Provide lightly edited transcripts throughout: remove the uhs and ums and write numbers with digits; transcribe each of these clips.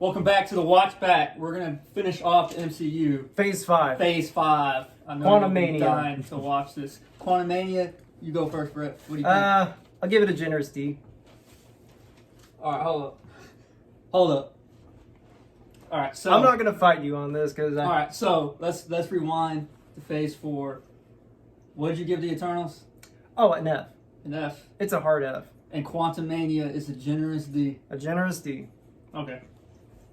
Welcome back to the Watch Back. We're going to finish off the MCU. Phase 5. Phase 5. I know Quantumania. you're dying to watch this. Quantumania, you go first, Brett. What do you think? I'll give it a generous D. Alright, hold up. Alright, so... I'm not going to fight you on this, because Alright, so, let's rewind to Phase 4. What did you give the Eternals? Oh, an F. An F. It's a hard F. And Quantumania is a generous D. A generous D. Okay.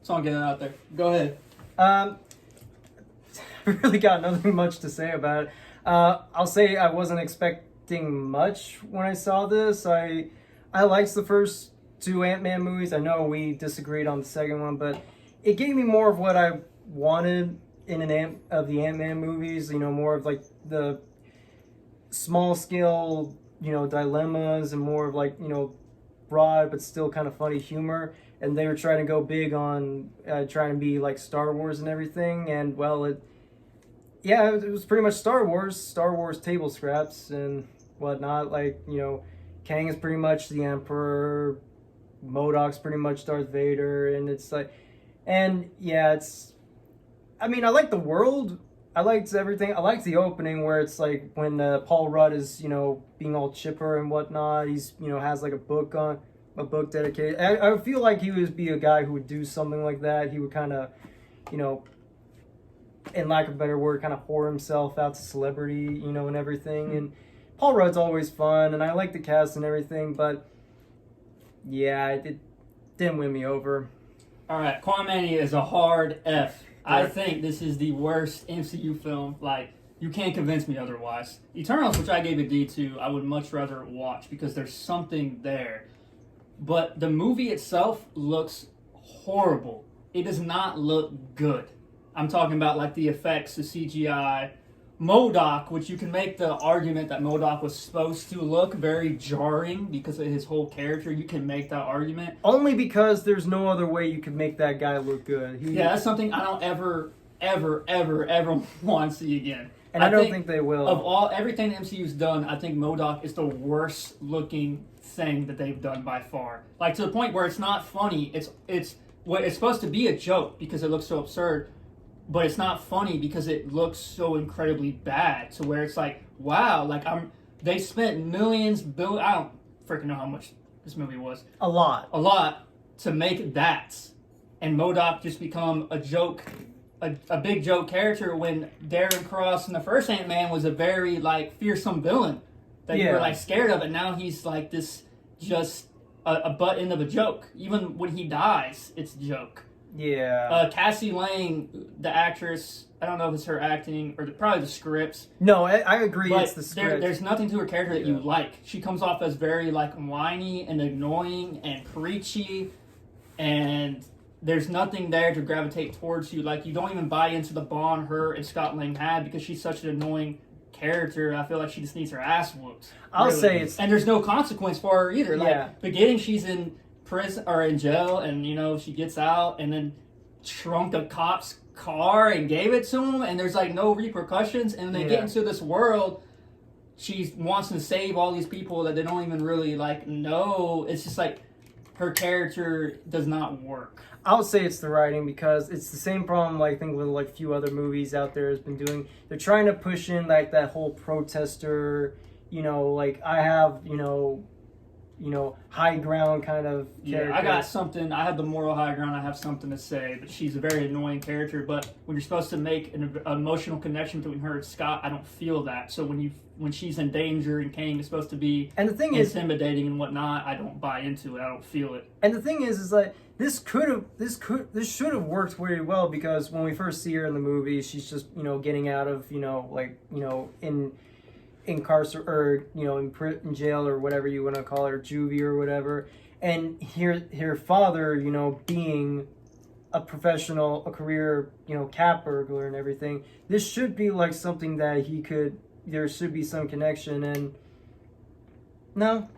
So I'll get it out there. Go ahead. I really got nothing much to say about it. I'll say I wasn't expecting much when I saw this. I liked the first two Ant-Man movies. I know we disagreed on the second one, but it gave me more of what I wanted in the Ant-Man movies. You know, more of like the small scale, you know, dilemmas and more of like, you know, broad but still kind of funny humor. And they were trying to go big on trying to be like Star Wars and everything. And well, it was pretty much Star Wars table scraps and whatnot. Like, you know, Kang is pretty much the Emperor, MODOK's pretty much Darth Vader, and it's like, and yeah, I mean, I like the world. I liked everything. I liked the opening where it's like when Paul Rudd is, you know, being all chipper and whatnot. He's, you know, has like a book dedicated. I feel like he would be a guy who would do something like that. He would kind of, you know, in lack of a better word, kind of whore himself out to celebrity, you know, and everything. And Paul Rudd's always fun, and I like the cast and everything, but yeah, it didn't win me over. All right, Quantumania is a hard F. I think this is the worst MCU film. Like, you can't convince me otherwise. Eternals, which I gave a D to, I would much rather watch because there's something there. But the movie itself looks horrible. It does not look good. I'm talking about like the effects, the CGI. MODOK, which you can make the argument that MODOK was supposed to look very jarring because of his whole character. You can make that argument. Only because there's no other way you could make that guy look good. Yeah, that's something I don't ever want to see again. And I don't think they will. Of everything the MCU's done, I think MODOK is the worst looking thing that they've done by far. Like, to the point where it's not funny. It's supposed to be a joke because it looks so absurd. But it's not funny because it looks so incredibly bad to where it's like, wow, like they spent millions, I don't freaking know how much this movie was. A lot to make that. And MODOK just become a joke, a big joke character when Darren Cross in the first Ant-Man was a very like fearsome villain that you were like scared of, and now he's like this just a butt end of a joke. Even when he dies, it's a joke. Yeah. Cassie Lang, the actress, I don't know if it's her acting or probably the scripts. No, I agree. But it's the script. There's nothing to her character that you like. She comes off as very like whiny and annoying and preachy, and there's nothing there to gravitate towards you. Like, you don't even buy into the bond her and Scott Lang had because she's such an annoying character. I feel like she just needs her ass whooped. I'll say it's... And there's no consequence for her either. Yeah. Like, beginning she's in prison or in jail, and you know she gets out and then shrunk a cop's car and gave it to him, and there's like no repercussions, and they get into this world. She wants to save all these people that they don't even really like know. It's just like her character does not work. I'll say it's the writing because it's the same problem like I think with like a few other movies out there has been doing. They're trying to push in like that whole protester, you know, like I have, you know, high ground kind of character. Yeah, I got something. I have the moral high ground. I have something to say, but she's a very annoying character. But when you're supposed to make an emotional connection between her and Scott, I don't feel that. So when she's in danger and Kang is supposed to be intimidating and whatnot, I don't buy into it. I don't feel it. And the thing is like this should have worked very well because when we first see her in the movie, she's just, you know, getting out of, you know, like, you know, in jail or whatever you want to call it, or juvie or whatever, and her father, you know, being a career, you know, cat burglar and everything. This should be like something that there should be some connection, and no,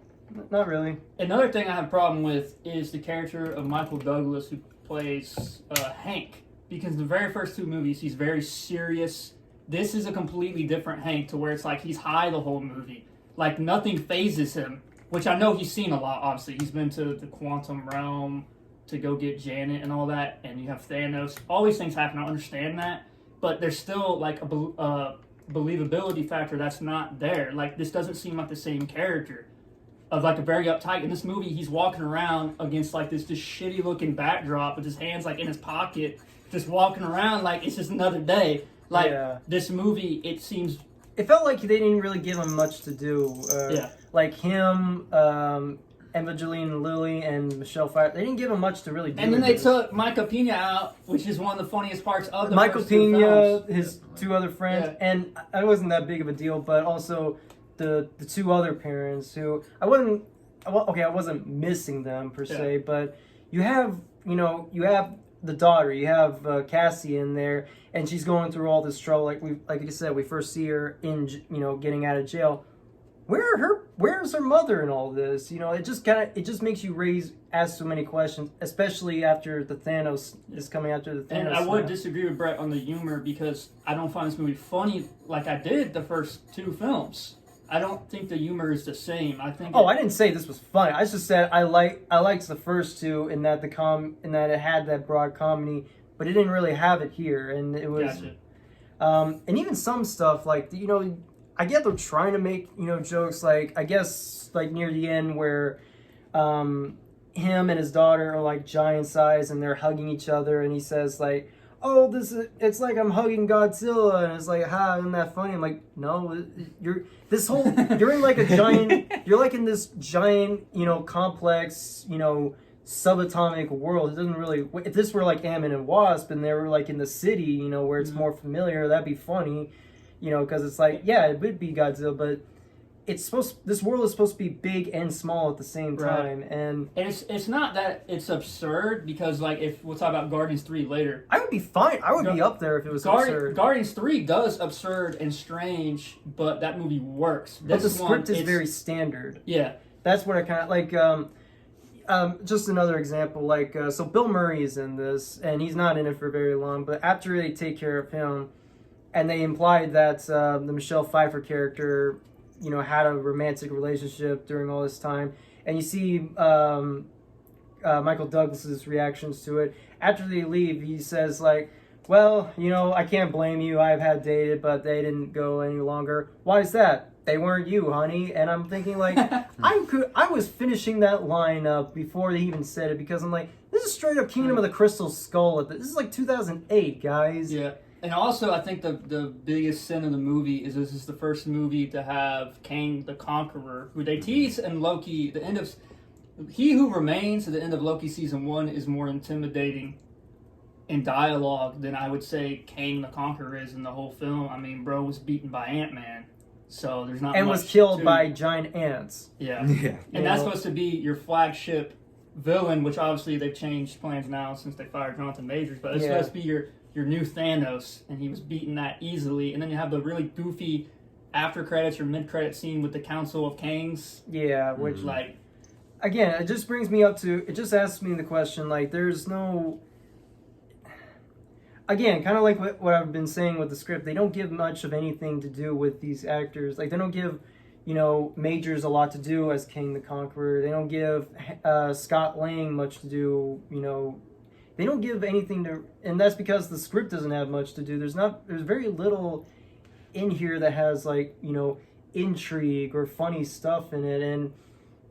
not really. Another thing I have a problem with is the character of Michael Douglas, who plays Hank, because the very first two movies he's very serious. This is a completely different Hank to where it's like he's high the whole movie. Like, nothing phases him, which I know he's seen a lot, obviously. He's been to the quantum realm, to go get Janet and all that, and you have Thanos. All these things happen. I understand that, but there's still like a believability factor that's not there. Like, this doesn't seem like the same character of like a very uptight. In this movie, he's walking around against like this just shitty looking backdrop with his hands like in his pocket, just walking around like it's just another day. Like, this movie, it seems... It felt like they didn't really give him much to do. Like him, Evangeline Lilly, and Michelle Pfeiffer, they didn't give him much to really do. And then they took Michael Pena out, which is one of the funniest parts of the Michael first two Pena, films. his two other friends, and I wasn't that big of a deal, but also the two other parents who I wasn't missing them per se, but you have the daughter, you have Cassie in there, and she's going through all this trouble. Like you said, we first see her in getting out of jail. Where's her mother in all this? It just makes you ask so many questions, especially after the Thanos is coming after the Thanos. And I would disagree with Brett on the humor, because I don't find this movie funny like I did the first two films. I don't think the humor is the same. I didn't say this was funny. I just said I liked the first two in that it had that broad comedy, but it didn't really have it here, and it was. Gotcha. And even some stuff like I get they're trying to make jokes, like I guess like near the end where him and his daughter are like giant size and they're hugging each other, and he says like, "Oh, it's like I'm hugging Godzilla," and it's like, "Ha, isn't that funny?" I'm like, "No, you're in like a giant, you're like in this giant, complex, subatomic world. It doesn't really. If this were like Ant-Man and Wasp and they were like in the city, where it's more familiar, that'd be funny, because it's like, yeah, it would be Godzilla, but this world is supposed to be big and small at the same time, right. and it's not that it's absurd, because like if we'll talk about Guardians 3 later, I would be fine. I would be up there if it was absurd. Guardians 3 does absurd and strange, but that movie works. But the script is very standard. Yeah, that's what I kind of like. Just another example, like so Bill Murray is in this, and he's not in it for very long, but after they take care of him, and they implied that the Michelle Pfeiffer character had a romantic relationship during all this time, and you see Michael Douglas's reactions to it. After they leave, he says like, "Well, I can't blame you. I've had dated, but they didn't go any longer. Why is that? They weren't you, honey." And I'm thinking like, I was finishing that line up before they even said it, because I'm like, this is straight up Kingdom of the Crystal Skull. This is like 2008, guys. Yeah. And also, I think the biggest sin of the movie is this is the first movie to have Kang the Conqueror, who they tease in Loki. The end of He Who Remains at the end of Loki season 1 is more intimidating in dialogue than I would say Kang the Conqueror is in the whole film. I mean, bro was beaten by Ant-Man, so there's not. And much was killed by giant ants. Yeah, yeah. And that's supposed to be your flagship villain, which obviously they've changed plans now since they fired Jonathan Majors. But it's supposed to be your new Thanos, and he was beaten that easily. And then you have the really goofy after credits or mid credit scene with the Council of Kangs. Yeah, which like again, it just brings me up to it. Just asks me the question like, there's no. Again, kind of like what I've been saying with the script, they don't give much of anything to do with these actors. Like, they don't give, Majors a lot to do as King the Conqueror. They don't give Scott Lang much to do, They don't give anything to... And that's because the script doesn't have much to do. There's very little in here that has, like, intrigue or funny stuff in it. And,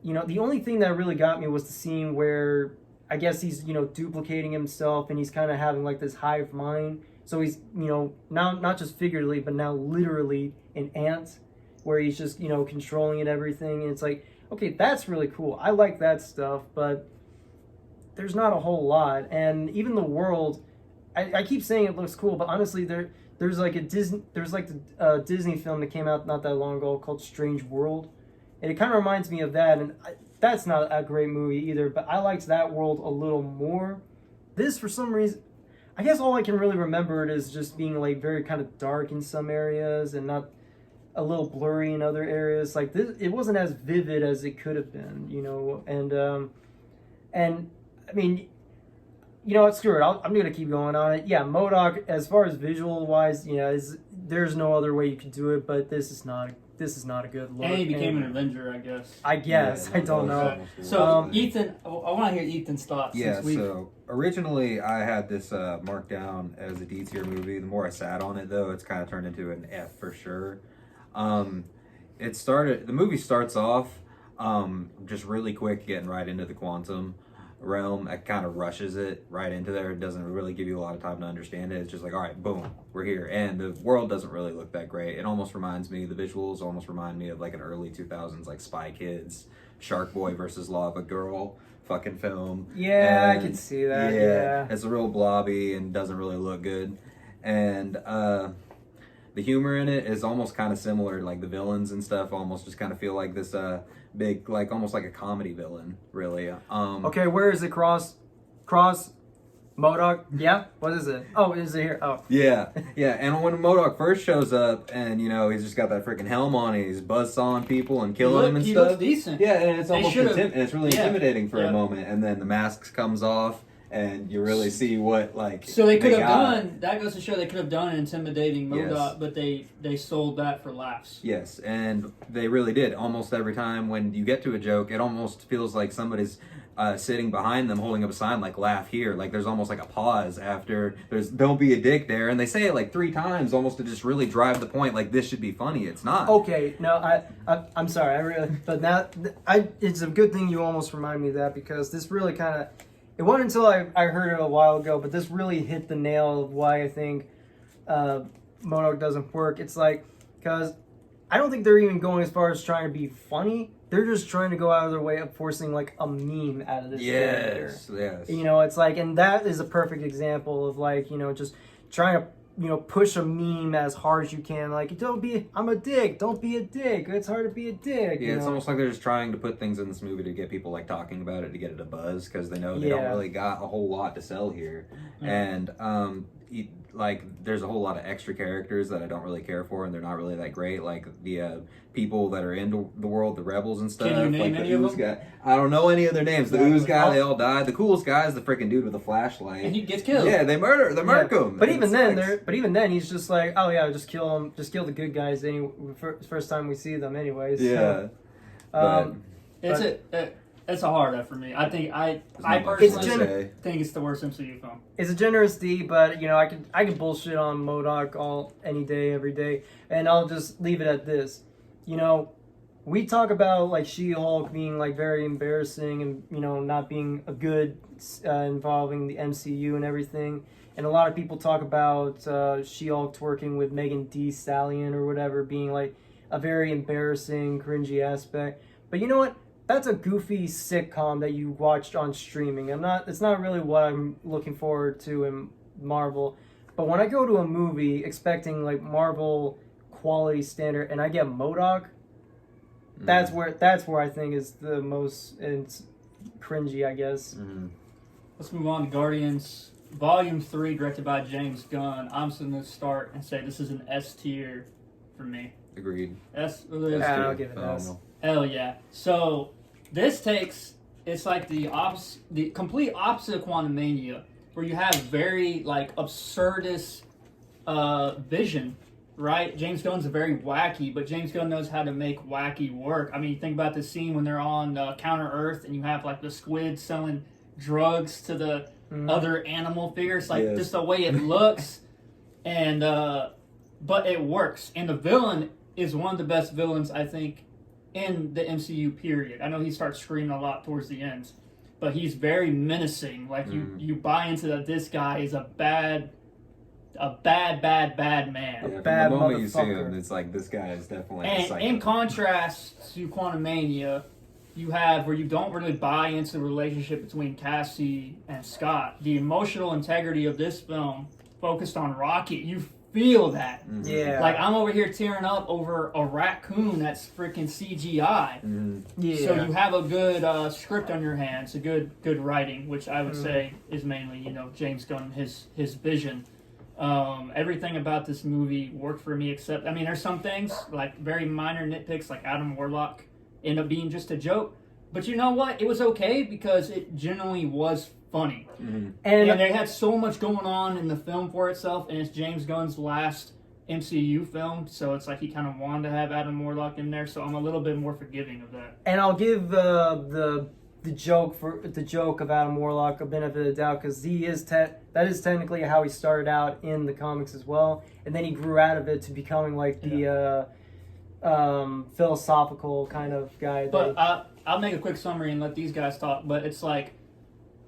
the only thing that really got me was the scene where... I guess he's, duplicating himself, and he's kind of having like this hive mind. So he's, now not just figuratively, but now literally an ant, where he's just, controlling it, everything. And it's like, okay, that's really cool. I like that stuff, but there's not a whole lot. And even the world, I keep saying it looks cool, but honestly, there's like the Disney film that came out not that long ago called Strange World, and it kind of reminds me of that. And that's not a great movie either, but I liked that world a little more. This, for some reason, I guess all I can really remember it is just being like very kind of dark in some areas and not a little blurry in other areas. Like this, it wasn't as vivid as it could have been, and I mean, screw it. I'm gonna keep going on it. Yeah, MODOK, as far as visual wise, there's no other way you could do it, but this this is not a good look. And he became an Avenger, I guess. I guess. Yeah, I don't know. So, Ethan, I want to hear Ethan's thoughts. Yeah, so originally I had this marked down as a D tier movie. The more I sat on it, though, it's kind of turned into an F for sure. The movie starts off just really quick, getting right into the quantum realm. It kind of rushes it right into there. It doesn't really give you a lot of time to understand it. It's just like, all right, boom, we're here. And the world doesn't really look that great. It almost reminds me, the visuals almost remind me of like an early 2000s, like Spy Kids, Shark Boy versus Lava Girl fucking film. Yeah, and I can see that. Yeah. It's a real blobby and doesn't really look good. And the humor in it is almost kind of similar. Like the villains and stuff almost just kind of feel like this big, like almost like a comedy villain, really. Okay, where is it? Cross MODOK? Yeah? What is it? Oh, is it here? Oh. Yeah. And when MODOK first shows up and, you know, he's just got that freaking helm on and he's buzzsawing people and killing them and he stuff. looks decent. Yeah, and it's almost and it's really yeah. intimidating for a moment. And then the mask comes off and you really see what, like... So they could have done... That goes to show they could have done an intimidating MODOK, yes. but they sold that for laughs. Yes, and they really did. Almost every time when you get to a joke, it almost feels like somebody's sitting behind them holding up a sign like laugh here. Like there's almost like a pause after there's don't be a dick there. And they say it like 3 times almost to just really drive the point like this should be funny. It's not. Okay, no, I'm sorry. But now, it's a good thing you almost remind me of that because this really kind of... It wasn't until I heard it a while ago, but this really hit the nail of why I think MODOK doesn't work. It's like, because I don't think they're even going as far as trying to be funny. They're just trying to go out of their way of forcing like a meme out of this character. Yes. You know, it's like, and that is a perfect example of like, you know, just trying to, you know, push a meme as hard as you can. Like, I'm a dick. Don't be a dick. It's hard to be a dick. Yeah, it's almost like they're just trying to put things in this movie to get people like talking about it, to get it a buzz, because they know they don't really got a whole lot to sell here. Mm-hmm. And like there's a whole lot of extra characters that I don't really care for, and they're not really that great. Like the people that are into the world, the rebels and stuff. Can you name like any the of Ooze them? guy. I don't know any of their names. The Ooze guy, they all died. The coolest guy is the freaking dude with the flashlight. And he gets killed. Yeah, they murk him. But even then, he's just like, oh yeah, just kill him. Just kill the good guys. First time we see them, anyways. Yeah. So, It's a hard F for me. I think I personally think it's the worst MCU film. It's a generous D, but you know I can bullshit on MODOK any day, every day, and I'll just leave it at this. You know, we talk about like She-Hulk being like very embarrassing and you know not being a good involving the MCU and everything, and a lot of people talk about She-Hulk twerking with Megan Thee Stallion or whatever being like a very embarrassing, cringy aspect. But you know what? That's a goofy sitcom that you watched on streaming. It's not really what I'm looking forward to in Marvel. But when I go to a movie expecting like Marvel quality standard and I get MODOK, that's where I think is the most cringy, I guess. Mm-hmm. Let's move on to Guardians Volume 3, directed by James Gunn. I'm just gonna start and say this is an S tier for me. Agreed. S. I'll give it an S. Hell yeah. So this it's like the complete opposite of Quantumania, where you have very like absurdist vision, right? James Gunn's very wacky, but James Gunn knows how to make wacky work. I mean, think about the scene when they're on Counter Earth and you have like the squid selling drugs to the other animal figures, like just the way it looks, and but it works. And the villain is one of the best villains I think in the MCU period. I know he starts screaming a lot towards the end, but he's very menacing. Like you buy into that this guy is a bad man. Yeah, from the moment you see him, it's like this guy is definitely a psycho. In contrast to Quantumania, you have where you don't really buy into the relationship between Cassie and Scott. The emotional integrity of this film focused on Rocket. You feel that. Mm-hmm. Yeah. Like I'm over here tearing up over a raccoon that's freaking CGI. Mm-hmm. Yeah. So you have a good script on your hands, a good writing, which I would say is mainly James Gunn, his vision. Everything about this movie worked for me except there's some things like very minor nitpicks like Adam Warlock end up being just a joke. But you know what? It was okay because it genuinely was funny. Mm-hmm. And they had so much going on in the film for itself, and it's James Gunn's last MCU film, so it's like he kind of wanted to have Adam Warlock in there, so I'm a little bit more forgiving of that. And I'll give the joke of Adam Warlock a benefit of the doubt, because that is technically how he started out in the comics as well, and then he grew out of it to becoming like the philosophical kind of guy. But I'll make a quick summary and let these guys talk. But it's like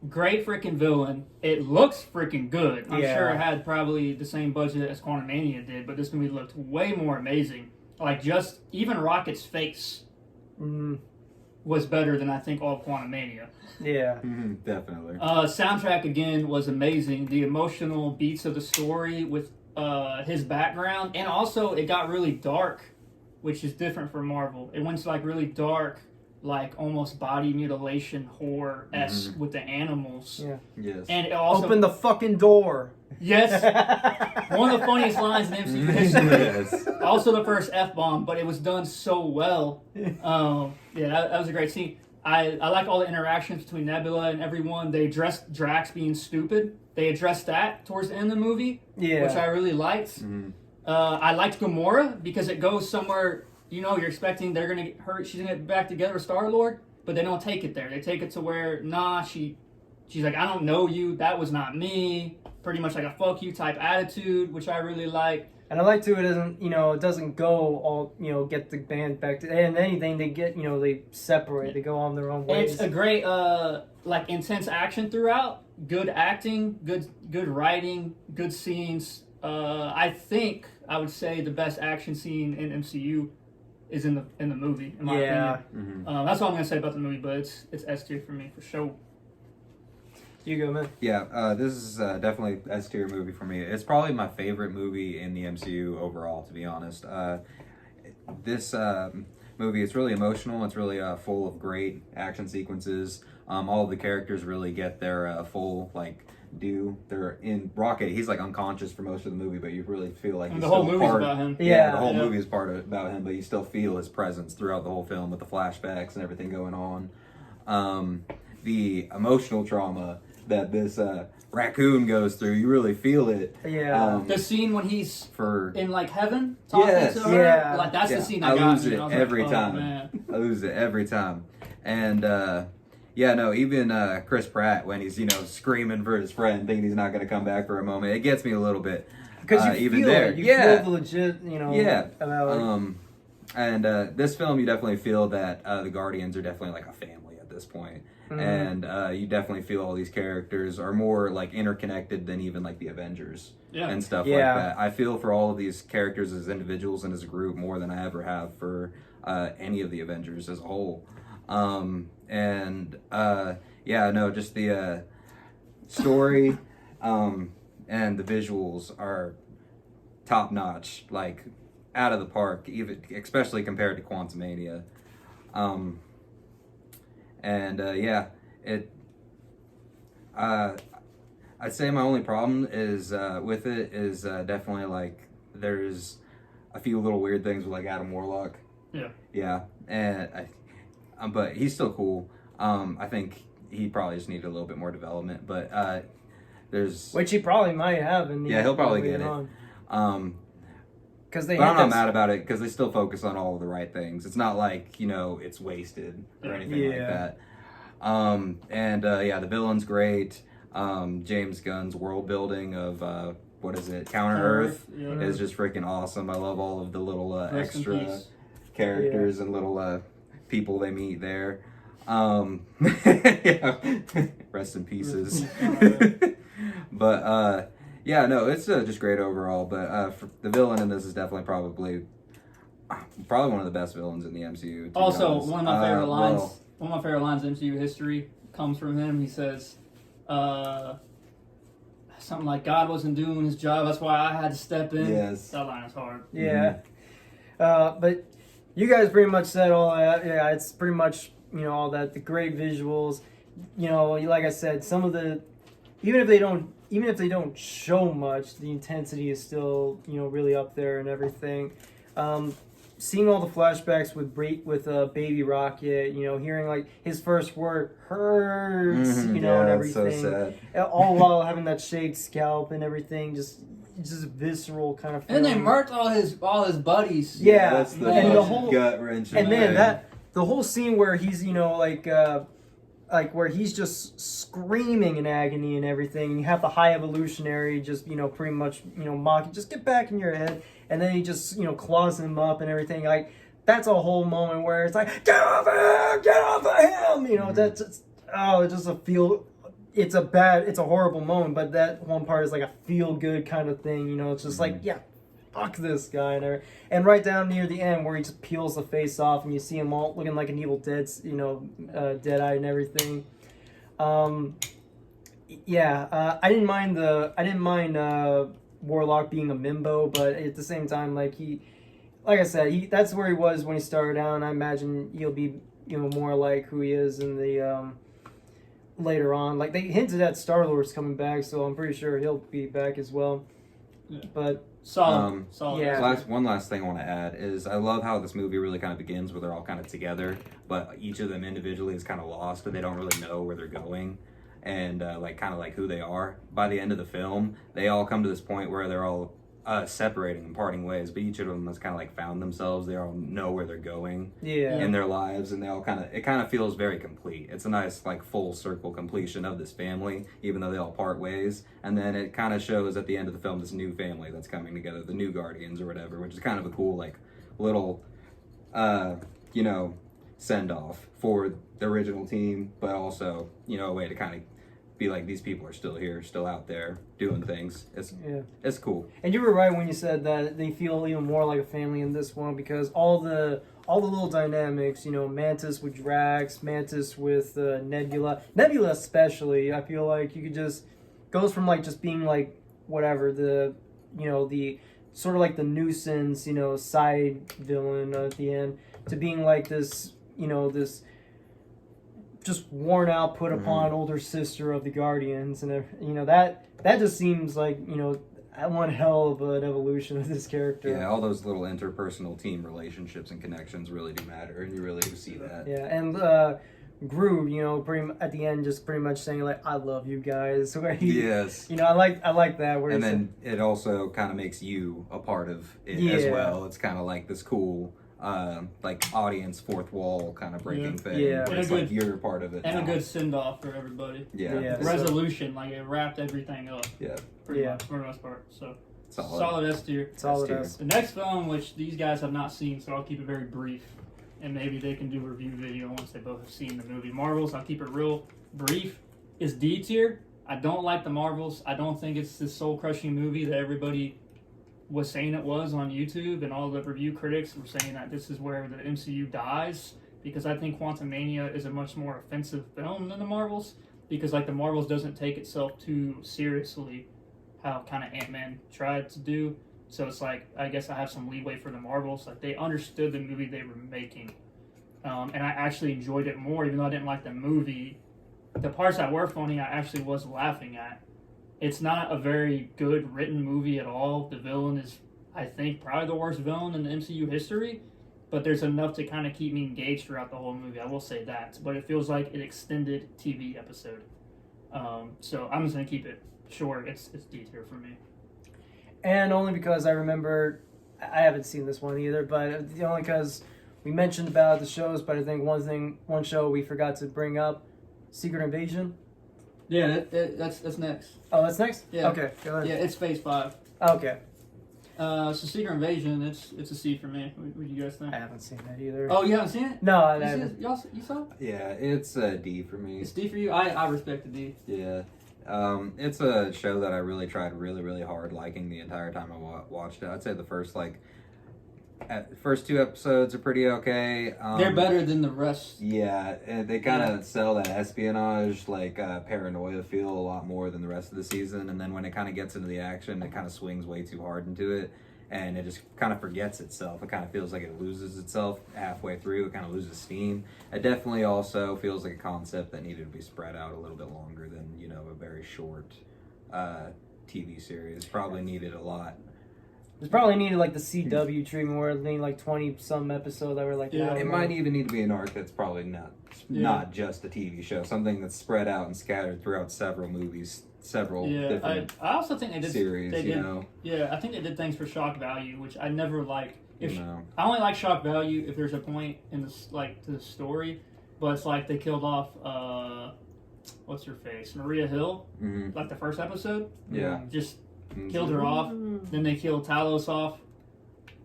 great freaking villain. It looks freaking good. I'm sure it had probably the same budget as Quantumania did, but this movie looked way more amazing. Like just even Rocket's face was better than I think all of Quantumania. Yeah, definitely. Soundtrack again was amazing. The emotional beats of the story with his background, and also it got really dark, which is different from Marvel. It went to like really dark, like almost body mutilation horror-esque with the animals. Yeah. Yes. And it also open the fucking door. Yes. One of the funniest lines in MCU history. Yes. Also the first F-bomb, but it was done so well. That was a great scene. I like all the interactions between Nebula and everyone. They addressed Drax being stupid. They addressed that towards the end of the movie, which I really liked. I liked Gamora because it goes somewhere, you're expecting they're going to get hurt. She's going to get back together with Star-Lord, but they don't take it there. They take it to where, she's like, I don't know you. That was not me. Pretty much like a fuck you type attitude, which I really like. And I like too, it doesn't go all, get the band back to, and anything they get, they separate, they go on their own ways. It's a great, intense action throughout. Good acting, good writing, good scenes. I think I would say the best action scene in MCU is in the movie, in my opinion. That's all I'm gonna say about the movie, but it's S tier for me for sure. You go, man. Yeah, this is definitely S tier movie for me. It's probably my favorite movie in the MCU overall, to be honest. This movie, it's really emotional. It's really full of great action sequences. All of the characters really get their full due. They're in Rocket. He's unconscious for most of the movie, but you really feel like And he's the whole still movie's part. about him. Yeah, the whole movie is about him, but you still feel his presence throughout the whole film with the flashbacks and everything going on. The emotional trauma that this raccoon goes through, you really feel it. Yeah. The scene when he's in heaven talking to her, yeah. that's the scene I got. Lose it every time. I lose it every time. And even Chris Pratt, when he's screaming for his friend, thinking he's not going to come back for a moment, it gets me a little bit. Because you even feel there, it. You feel the legit, And this film, you definitely feel that the Guardians are definitely like a family at this point. And you definitely feel all these characters are more interconnected than even the Avengers and stuff like that. I feel for all of these characters as individuals and as a group more than I ever have for any of the Avengers as a whole. Just the story and the visuals are top notch, out of the park, even especially compared to Quantumania. I'd say my only problem is with it is definitely there's a few little weird things with Adam Warlock. Yeah, and but he's still cool. I think he probably just needed a little bit more development, but which he probably might have. He'll probably get it. But I'm not mad about it because they still focus on all of the right things. It's not it's wasted or anything like that. The villain's great. James Gunn's world building of Counter Earth is just freaking awesome. I love all of the little extra characters and little people they meet there. Rest in pieces. But it's just great overall. But the villain in this is definitely probably one of the best villains in the MCU. Also, one of my favorite lines. One of my favorite lines in MCU history comes from him. He says, something like God wasn't doing his job, that's why I had to step in. Yes. That line is hard. Yeah. But you guys pretty much said all that. Yeah, it's pretty much, all that, the great visuals. Like I said, some of the, even if they don't show much, the intensity is still, really up there and everything. Seeing all the flashbacks with Baby Rocket, hearing his first word hurts, and everything. So sad. All while having that shaved scalp and everything, just just visceral kind of film. And they murked all his buddies. Yeah, that's the, and the most whole gut wrenching. and man, thing. the whole scene where he's like where he's just screaming in agony and everything, and you have the high evolutionary just pretty much mocking, just get back in your head, and then he just claws him up and everything. Like that's a whole moment where it's like get off of him, that's just, it's just a feel. It's a horrible moment, but that one part is like a feel good kind of thing. It's just like, yeah, fuck this guy, and right down near the end where he just peels the face off and you see him all looking like an Evil Dead, dead eye and everything. I didn't mind Warlock being a Mimbo, but at the same time, like I said, that's where he was when he started out, and I imagine he'll be more like who he is in the later on. Like they hinted at Star-Lord's coming back, so I'm pretty sure he'll be back as well. Yeah. But Solid. Yeah. One last thing I want to add is I love how this movie really kind of begins where they're all kind of together, but each of them individually is kind of lost and they don't really know where they're going and kind of who they are. By the end of the film, they all come to this point where they're all separating and parting ways, but each of them has kind of found themselves. They all know where they're going in their lives, and they all it kind of feels very complete. It's a nice full circle completion of this family, even though they all part ways. And then it kind of shows at the end of the film this new family that's coming together, the new Guardians or whatever, which is kind of a cool little send off for the original team, but also a way to kind of be like, these people are still here, still out there doing things. It's cool. And you were right when you said that they feel even more like a family in this one, because all the little dynamics, Mantis with Drax, Mantis with Nebula especially, I feel like you could just goes from just being whatever the sort of the nuisance side villain at the end to being this this just worn out, put upon older sister of the Guardians, and that just seems like one hell of an evolution of this character. Yeah, all those little interpersonal team relationships and connections really do matter, and you really do see that. Yeah, and Groot, at the end, just pretty much saying I love you guys. Where yes. I like that. Where and then it also kind of makes you a part of it as well. It's kind of this cool. Audience fourth wall kind of breaking thing. Yeah. It's you're part of it. And now. a good send off for everybody. Yeah. Resolution, it wrapped everything up. Yeah. Pretty much, for the most part. So solid S tier. Solid S. The next film, which these guys have not seen, so I'll keep it very brief. And maybe they can do a review video once they both have seen the movie. Marvels, I'll keep it real brief, is D tier. I don't like the Marvels. I don't think it's this soul-crushing movie that everybody was saying it was on YouTube, and all the review critics were saying that this is where the MCU dies, because I think Quantumania is a much more offensive film than the Marvels, because the Marvels doesn't take itself too seriously how kind of Ant-Man tried to do. So it's I guess I have some leeway for the Marvels. They understood the movie they were making, and I actually enjoyed it more, even though I didn't like the movie. The parts that were funny, I actually was laughing at. It's not a very good written movie at all. The villain is, I think, probably the worst villain in the MCU history, but there's enough to kind of keep me engaged throughout the whole movie. I will say that. But it feels like an extended TV episode. So I'm just going to keep it short. It's D tier for me. And only because I remember, I haven't seen this one either, but only because we mentioned about the shows, but I think one show we forgot to bring up, Secret Invasion. Yeah, that's next. Oh, that's next? Yeah. Okay, go ahead. Yeah, it's Phase 5. Okay. So Secret Invasion, it's a C for me. What do you guys think? I haven't seen that either. Oh, you haven't seen it? No, I haven't. You saw it? Yeah, it's a D for me. It's D for you? I respect the D. Yeah. It's a show that I really tried really hard liking the entire time I watched it. I'd say the first first two episodes are pretty okay. They're better than the rest. Yeah, and they kind of sell that espionage, paranoia feel a lot more than the rest of the season. And then when it kind of gets into the action, it kind of swings way too hard into it. And it just kind of forgets itself. It kind of feels like it loses itself halfway through. It kind of loses steam. It definitely also feels like a concept that needed to be spread out a little bit longer than, a very short TV series. Probably needed a lot. It probably needed the CW treatment where it needed 20-some episodes that were It might even need to be an arc that's probably not just a TV show. Something that's spread out and scattered throughout several movies, several Yeah, different I also think they did series. They did, You know, Yeah, I think they did things for shock value, which I never like. you know. I only like shock value if there's a point in this like to the story, but it's like they killed off what's her face, Maria Hill, like the first episode. Yeah. Just killed her off. Then they killed Talos off.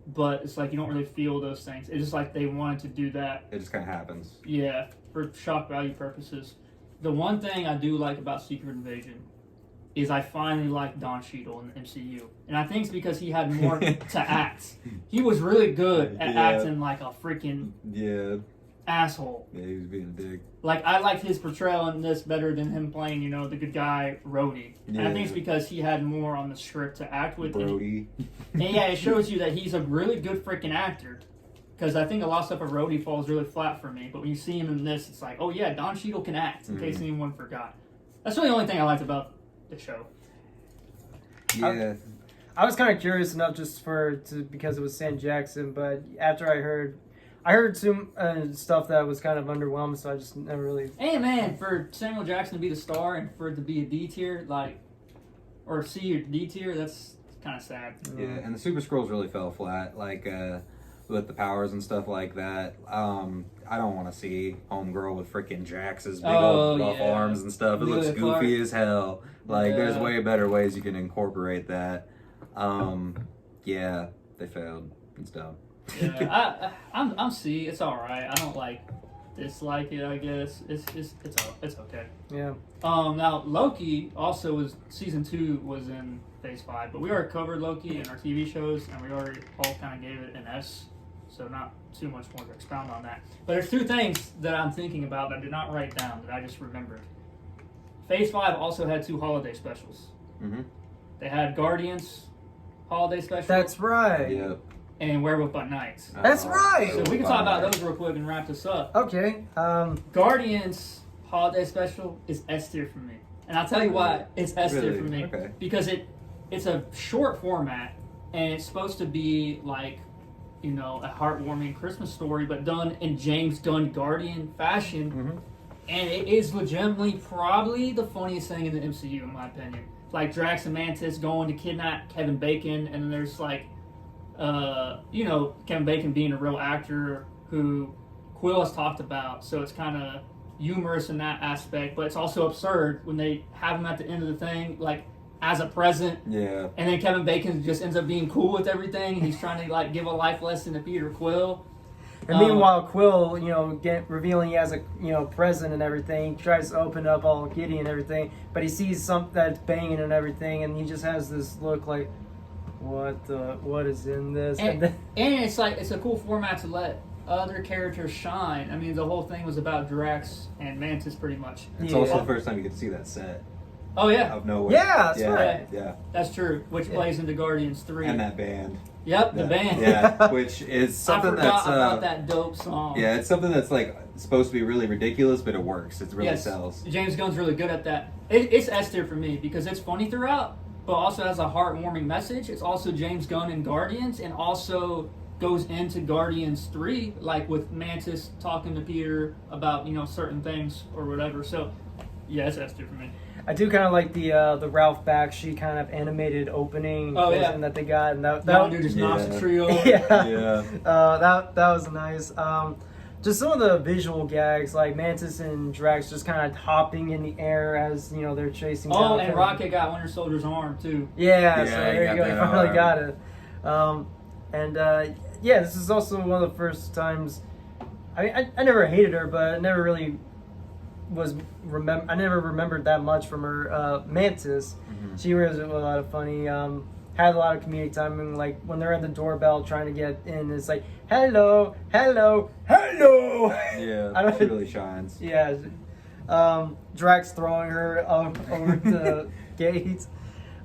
But it's like you don't really feel those things. It's just like they wanted to do that. It just kind of happens. Yeah, for shock value purposes. The one thing I do like about Secret Invasion is I finally like Don Cheadle in the MCU. And I think it's because he had more to act. He was really good at acting like a freaking asshole. Yeah, he was being a dick. Like, I liked his portrayal in this better than him playing, you know, the good guy, Rhodey. And I think it's because he had more on the script to act with. Brody. And yeah, it shows you that he's a really good freaking actor. Because I think a lot of stuff of Rhodey falls really flat for me. But when you see him in this, it's like, oh yeah, Don Cheadle can act, in case anyone forgot. That's really the only thing I liked about the show. Yeah. I was kind of curious enough just because it was Sam Jackson, but after I heard some stuff that was kind of underwhelming, so I just never really. Hey man, for Samuel Jackson to be the star and for it to be a D tier, or C or D tier, that's kind of sad. Yeah, and the Super Skrulls really fell flat, like with the powers and stuff like that. I don't want to see Homegirl with freaking Jax's big old buff arms and stuff. It looks goofy as hell. Like, there's way better ways you can incorporate that. Yeah, they failed. It's dumb. Yeah, I'm C. It's all right. I don't dislike it. I guess it's okay. Yeah. Now Loki also season 2 was in phase 5, but we already covered Loki in our TV shows, and we already all kind of gave it an S. So not too much more to expound on that. But there's 2 things that I'm thinking about that I did not write down that I just remembered. Phase 5 also had 2 holiday specials. They had Guardians holiday special. That's right. Yep. And Werewolf by Night. That's right. So we can talk about those real quick and wrap this up. Okay. Guardians holiday special is S tier for me, and I'll tell you why it's S tier for me. Okay. Because it's a short format, and it's supposed to be like, you know, a heartwarming Christmas story, but done in James Gunn Guardian fashion. And it is legitimately probably the funniest thing in the MCU, in my opinion. Like Drax and Mantis going to kidnap Kevin Bacon, and then there's like, you know, Kevin Bacon being a real actor who Quill has talked about, so it's kind of humorous in that aspect, but it's also absurd when they have him at the end of the thing, like, as a present. Yeah. And then Kevin Bacon just ends up being cool with everything, and he's trying to, like, give a life lesson to Peter Quill. And meanwhile, Quill, you know, revealing he has a, you know, present and everything, tries to open up all giddy and everything, but he sees something that's banging and everything, and he just has this look like, what is in this? And it's like, it's a cool format to let other characters shine. I mean, the whole thing was about Drax and Mantis pretty much. It's also the first time you get to see that set. Oh, yeah. Out of nowhere. Yeah, that's right. Yeah. That's true, which plays into Guardians 3. And that band. Yep, the band. Yeah, which is something I forgot that's about that dope song. Yeah, it's something that's like supposed to be really ridiculous, but it works. It really sells. James Gunn's really good at that. It's S tier for me because it's funny throughout, but also has a heartwarming message. It's also James Gunn and Guardians, and also goes into Guardians 3, like with Mantis talking to Peter about, you know, certain things or whatever. So, yeah, it's S tier for me. I do kind of like the Ralph Bakshi kind of animated opening that they got, and that dude just knocks the tree over. That was nice. Just some of the visual gags, like Mantis and Drax just kind of hopping in the air as, you know, they're chasing. Oh, and Rocket got Winter Soldier's arm too. Yeah, so there you go. He finally got it. This is also one of the first times. I mean, I never hated her, but I never really I never remembered that much from her. Mantis, she was a lot of funny. Had a lot of comedic timing, like when they're at the doorbell trying to get in, it's like hello. Yeah, she really shines. Yeah, Drax throwing her over the gate.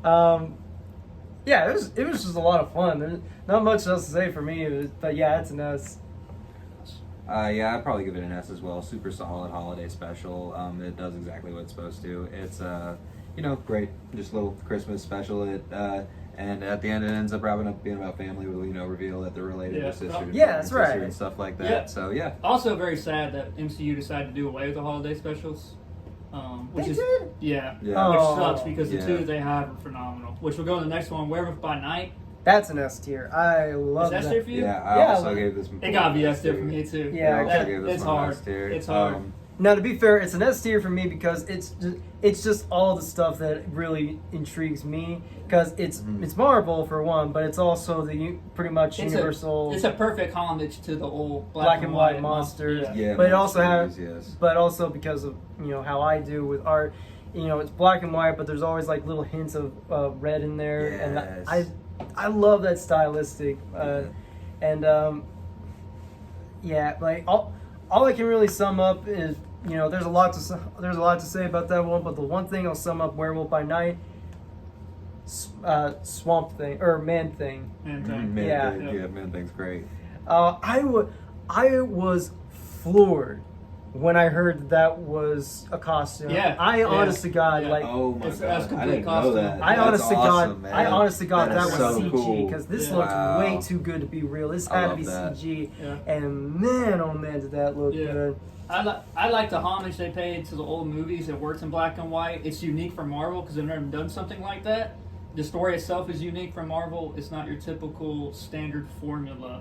Yeah, it was just a lot of fun. There's not much else to say for me, but yeah, it's an S. Yeah, I'd probably give it an S as well. Super solid holiday special. It does exactly what it's supposed to. It's you know, great, just a little Christmas special. And at the end, it ends up wrapping up being about family. We'll, you know, reveal that they're related to sister. That's right, and stuff like that. Yeah. So yeah. Also, very sad that MCU decided to do away with the holiday specials. Which They is did? yeah, Yeah. which Oh. sucks because the Yeah. two they have are phenomenal. Which will go to the next one, Werewolf by Night. That's an S tier. I Is love that that. tier for you? Yeah, I Yeah, also like- gave this. It gotta be S tier for me too. Yeah, I also okay. gave this It's one hard. S tier. It's hard. Now, to be fair, it's an S tier for me because it's just all the stuff that really intrigues me. Because it's Marvel for one, but it's also the pretty much universal. It's a perfect homage to the old Black and white monsters. Yeah. Yeah, But it also monster has- movies, yes. But also because of how I do with art, it's black and white, but there's always like little hints of red in there, and Yes. I love that stylistic. And yeah, like all I can really sum up is there's a lot to say about that one, but the one thing I'll sum up Werewolf by Night, Swamp Thing or Man Thing. And, Yeah. Man Thing's great. I was floored when I heard that was a costume. Yeah, I yeah, honest to God, yeah. like Oh my It's- god, that's I complete didn't know costume. that. I That's honest to awesome, God, man. I honest to God, that is was so CG cool. because this Yeah. looked Wow. way too good to be real. This I had to love be that. CG, Yeah. and man, oh man, did that look Yeah. good. I like the homage they paid to the old movies. It works in black and white. It's unique for Marvel because they've never done something like that. The story itself is unique for Marvel. It's not your typical standard formula,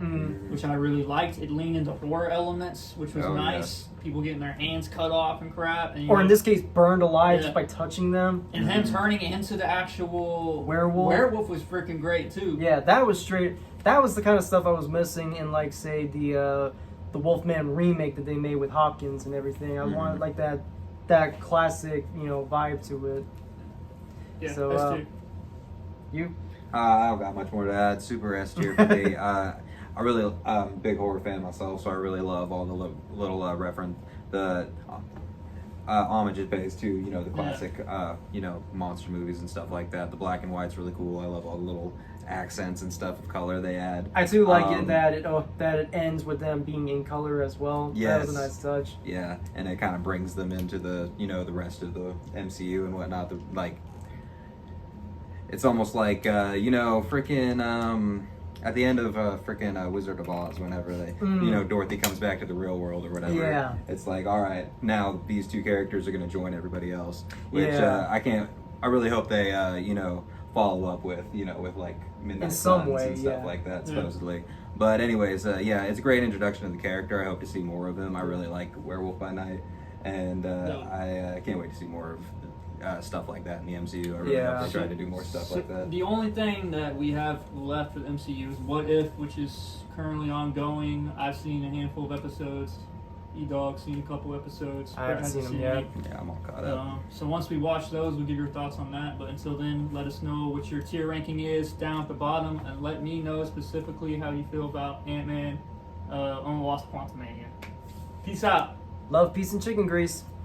which I really liked. It leaned into horror elements, which was Oh, nice. People getting their hands cut off and crap. And, Or in this case, burned alive Yeah. just by touching them. and him turning into the actual Werewolf. was freaking great too. Yeah, that was straight. That was the kind of stuff I was missing in, like, say, the Wolfman remake that they made with Hopkins and everything. I wanted like that classic, vibe to it. Yeah, So, that's true. You? I don't got much more to add. Super S tier for me. I really, big horror fan myself, so I really love all the little reference, the homage it pays to, the classic, monster movies and stuff like that. The black and white's really cool. I love all the little accents and stuff of color they add. I too like it that it ends with them being in color as well. That was a Yes. nice touch. Yeah, and it kind of brings them into the, the rest of the MCU and whatnot. It's almost like, freaking, at the end of freaking Wizard of Oz, whenever they, Dorothy comes back to the real world or whatever. Yeah. It's like, all right, now these two characters are going to join everybody else. Which Yeah. I really hope they, follow up with, with like Midnight In some Suns way, and stuff yeah. like that, Yeah. supposedly. But anyways, it's a great introduction to the character. I hope to see more of him. I really like Werewolf by Night, and I can't wait to see more of stuff like that in the MCU. I really Yeah. hope they try to do more stuff So like that. the only thing that we have left with MCU is What If, which is currently ongoing. I've seen a handful of episodes. E-Dog's seen a couple episodes. I haven't Fred seen hasn't them yet. Yeah, I'm all caught up. So once we watch those, we'll give your thoughts on that. But until then, let us know what your tier ranking is down at the bottom, and let me know specifically how you feel about Ant-Man on the Lost Quantumania. Peace out. Love, peace, and chicken grease.